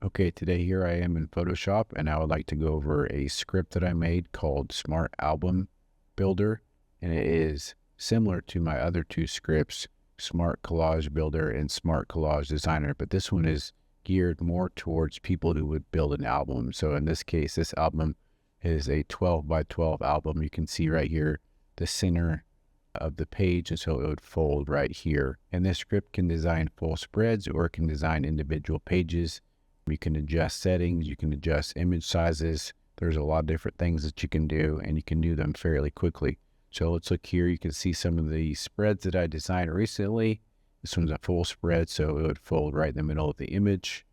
Okay, today here I am in Photoshop and I would like to go over a script that I made called Smart Album Builder. And it is similar to my other two scripts, Smart Collage Builder and Smart Collage Designer, but this one is geared more towards people who would build an album. So in this case, this album is a 12 by 12 album. You can see right here the center of the page, and so it would fold right here. And this script can design full spreads or it can design individual pages. You can adjust settings, you can adjust image sizes. There's a lot of different things that you can do, and you can do them fairly quickly. So let's look here. You can see some of the spreads that I designed recently. This one's a full spread, so it would fold right in the middle of the image.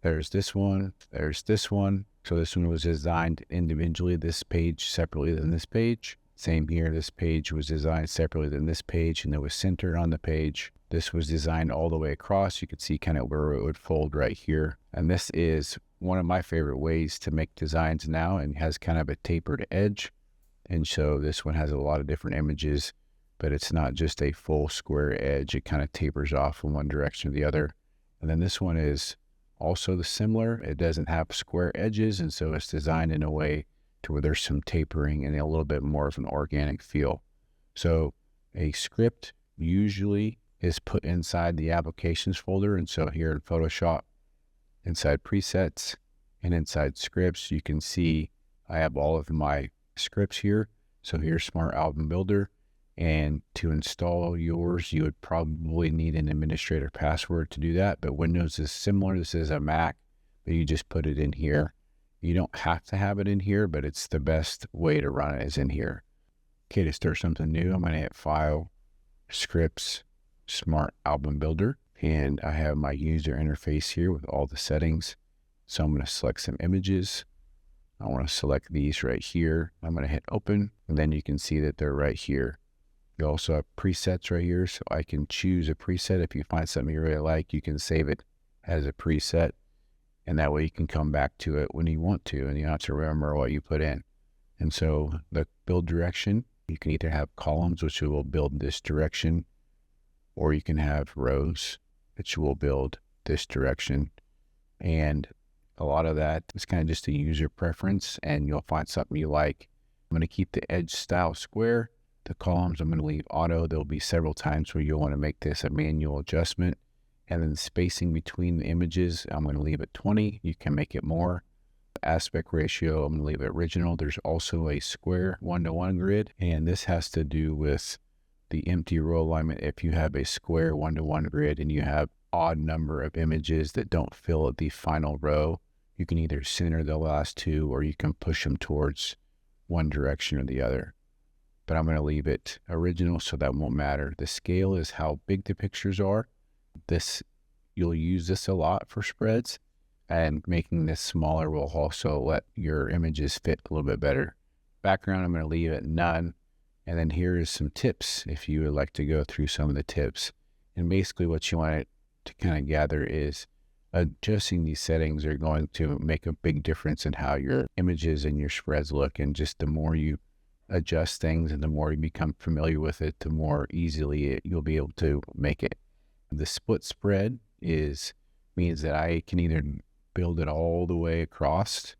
There's this one, there's this one. So this one was designed individually, this page separately than this page. Same here, this page was designed separately than this page, and it was centered on the page. This was designed all the way across. You can see kind of where it would fold right here. And this is one of my favorite ways to make designs now, and has kind of a tapered edge. And so this one has a lot of different images, but it's not just a full square edge. It kind of tapers off from one direction to the other. And then this one is also similar. It doesn't have square edges, and so it's designed in a way to where there's some tapering and a little bit more of an organic feel. So a script usually is put inside the applications folder. And so here in Photoshop, inside presets and inside scripts, you can see I have all of my scripts here. So here's Smart Album Builder. And to install yours, you would probably need an administrator password to do that. But Windows is similar. This is a Mac, but you just put it in here. You don't have to have it in here, but it's the best way to run it is in here. Okay, to start something new, I'm going to hit File, Scripts, Smart Album Builder, and I have my user interface here with all the settings. So I'm going to select some images. I want to select these right here. I'm going to hit open, and then you can see that they're right here. You also have presets right here, so I can choose a preset. If you find something you really like, you can save it as a preset, and that way you can come back to it when you want to, and you don't have to remember what you put in. And so the build direction, you can either have columns, which will build this direction, or you can have rows, which will build this direction. And a lot of that is kind of just a user preference, and you'll find something you like. I'm going to keep the edge style square. The columns, I'm going to leave auto. There'll be several times where you'll want to make this a manual adjustment. And then the spacing between the images, I'm going to leave it 20. You can make it more. Aspect ratio, I'm going to leave it original. There's also a square 1:1 grid, and this has to do with the empty row alignment. If you have a square 1:1 grid and you have odd number of images that don't fill the final row, you can either center the last two or you can push them towards one direction or the other. But I'm going to leave it original, so that won't matter. The scale is how big the pictures are. You'll use this a lot for spreads, and making this smaller will also let your images fit a little bit better. Background, I'm going to leave it none. And then here is some tips if you would like to go through some of the tips. And basically what you want to kind of gather is adjusting these settings are going to make a big difference in how your images and your spreads look. And just the more you adjust things and the more you become familiar with it, the more easily you'll be able to make it. The split spread means that I can either build it all the way across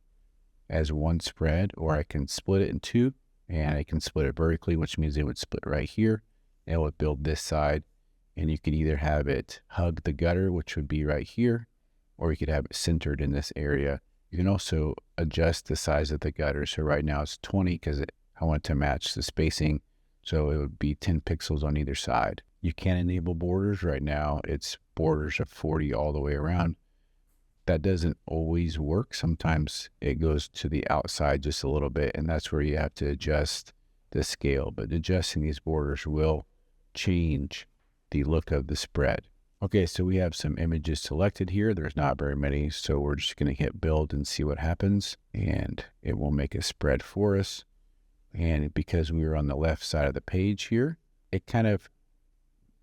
as one spread, or I can split it in two, and I can split it vertically, which means it would split right here. And it would build this side, and you could either have it hug the gutter, which would be right here, or you could have it centered in this area. You can also adjust the size of the gutter. So right now it's 20 because I want to match the spacing. So it would be 10 pixels on either side. You can enable borders. Right now it's borders of 40 all the way around. That doesn't always work. Sometimes it goes to the outside just a little bit, and that's where you have to adjust the scale. But adjusting these borders will change the look of the spread. Okay, so we have some images selected here. There's not very many, so we're just going to hit build and see what happens, and it will make a spread for us. And because we were on the left side of the page here, it kind of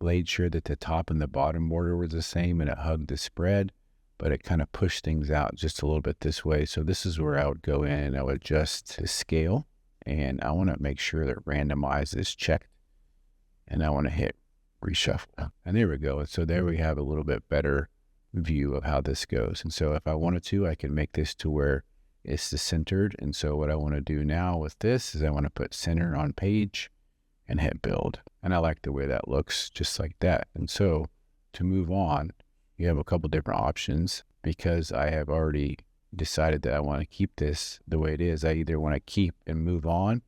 made sure that the top and the bottom border was the same, and it hugged the spread, but it kind of pushed things out just a little bit this way. So this is where I would go in and I would adjust the scale, and I want to make sure that randomize is checked, and I want to hit reshuffle. And there we go. So there we have a little bit better view of how this goes. And so if I wanted to, I can make this to where it's the centered. And so what I want to do now with this is I want to put center on page and hit build. And I like the way that looks, just like that. And so to move on, you have a couple different options. Because I have already decided that I want to keep this the way it is, I either want to keep and move on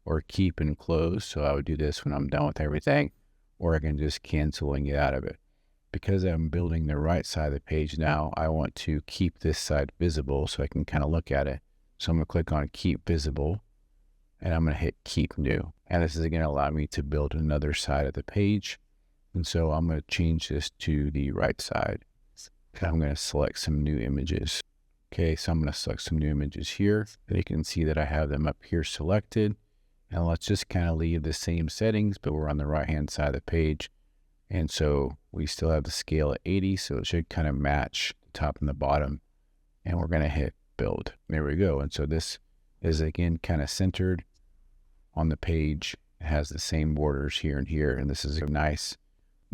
or keep and close. So I would do this when I'm done with everything, or I can just cancel and get out of it. Because I'm building the right side of the page now, I want to keep this side visible so I can kind of look at it. So I'm going to click on keep visible and I'm going to hit keep new. And this is going to allow me to build another side of the page. And so I'm going to change this to the right side. I'm going to select some new images. Okay, so I'm going to select some new images here. And you can see that I have them up here selected. And let's just kind of leave the same settings, but we're on the right-hand side of the page. And so we still have the scale at 80, so it should kind of match the top and the bottom. And we're going to hit build. There we go. And so this is, again, kind of centered on the page. It has the same borders here and here. And this is a nice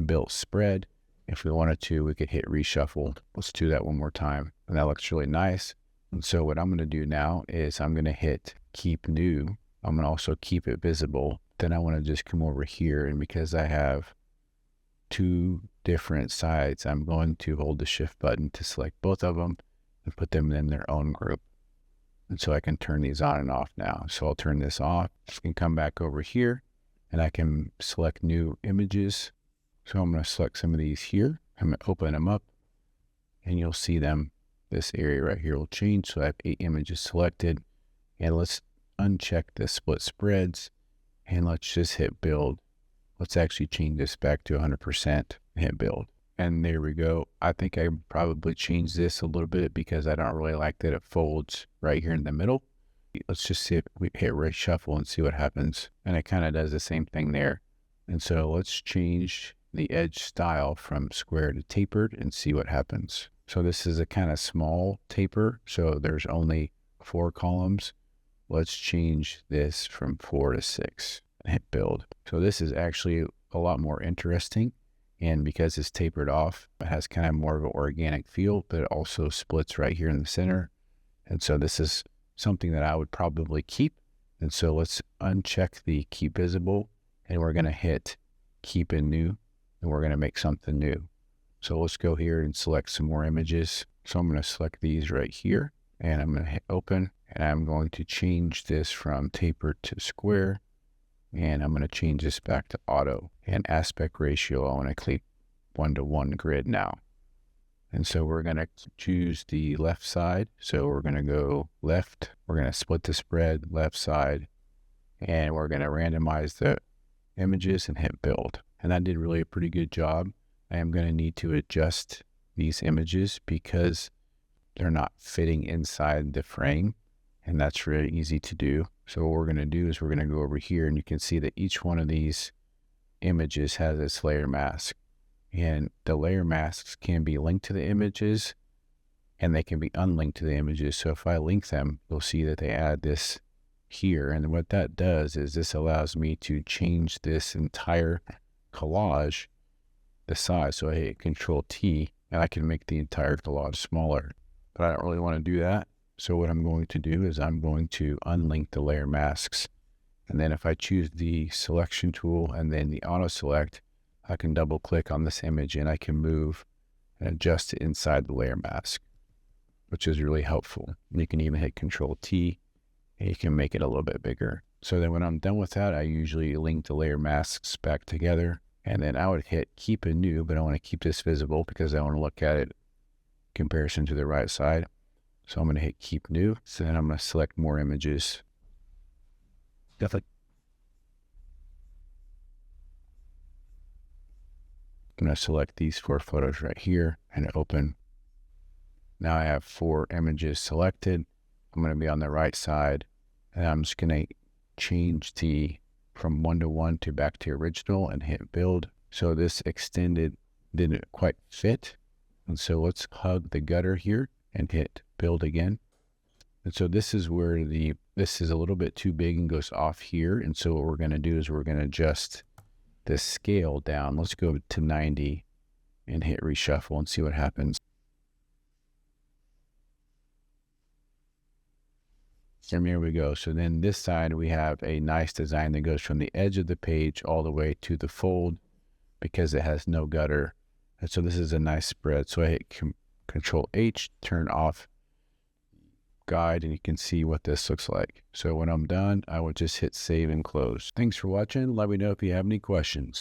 built spread. If we wanted to, we could hit reshuffle. Let's do that one more time. And that looks really nice. And so what I'm going to do now is I'm going to hit keep new. I'm going to also keep it visible. Then I want to just come over here. And because I have two different sides, I'm going to hold the shift button to select both of them and put them in their own group. And so I can turn these on and off now. So I'll turn this off. I can come back over here and I can select new images. So I'm going to select some of these here. I'm going to open them up and you'll see them. This area right here will change. So I have 8 images selected. And let's uncheck the split spreads and let's just hit build. Let's actually change this back to 100% and hit build. And there we go. I think I probably changed this a little bit because I don't really like that it folds right here in the middle. Let's just see if we hit reshuffle and see what happens. And it kind of does the same thing there. And so let's change the edge style from square to tapered and see what happens. So this is a kind of small taper. So there's only 4 columns. Let's change this from 4 to 6 and hit build. So this is actually a lot more interesting. And because it's tapered off, it has kind of more of an organic feel, but it also splits right here in the center. And so this is something that I would probably keep. And so let's uncheck the keep visible and we're going to hit keep in new. And we're going to make something new. So let's go here and select some more images. So I'm going to select these right here and I'm going to hit open and I'm going to change this from tapered to square and I'm going to change this back to auto and aspect ratio. I want to click 1:1 grid now. And so we're going to choose the left side. So we're going to go left. We're going to split the spread left side and we're going to randomize the images and hit build. And that did really a pretty good job. I am going to need to adjust these images because they're not fitting inside the frame. And that's really easy to do. So what we're going to do is we're going to go over here and you can see that each one of these images has its layer mask. And the layer masks can be linked to the images and they can be unlinked to the images. So if I link them, you'll see that they add this here. And what that does is this allows me to change this entire collage, the size. So I hit Control T and I can make the entire collage smaller, but I don't really want to do that. So what I'm going to do is I'm going to unlink the layer masks. And then if I choose the selection tool and then the auto select, I can double click on this image and I can move and adjust it inside the layer mask, which is really helpful. And you can even hit Control T and you can make it a little bit bigger. So then when I'm done with that, I usually link the layer masks back together and then I would hit keep in new, but I want to keep this visible because I want to look at it in comparison to the right side. So I'm going to hit keep new. So then I'm going to select more images. Definitely. I'm going to select these 4 photos right here and open. Now I have 4 images selected. I'm going to be on the right side and I'm just going to change the from 1:1 to back to original and hit build. So this extended didn't quite fit. And so let's hug the gutter here and hit build again. And so this is where this is a little bit too big and goes off here. And so what we're going to do is we're going to adjust the scale down. Let's go to 90 and hit reshuffle and see what happens. And here we go. So then this side, we have a nice design that goes from the edge of the page all the way to the fold because it has no gutter. And so this is a nice spread. So I hit Control H, turn off guide, and you can see what this looks like. So when I'm done, I will just hit save and close. Thanks for watching. Let me know if you have any questions.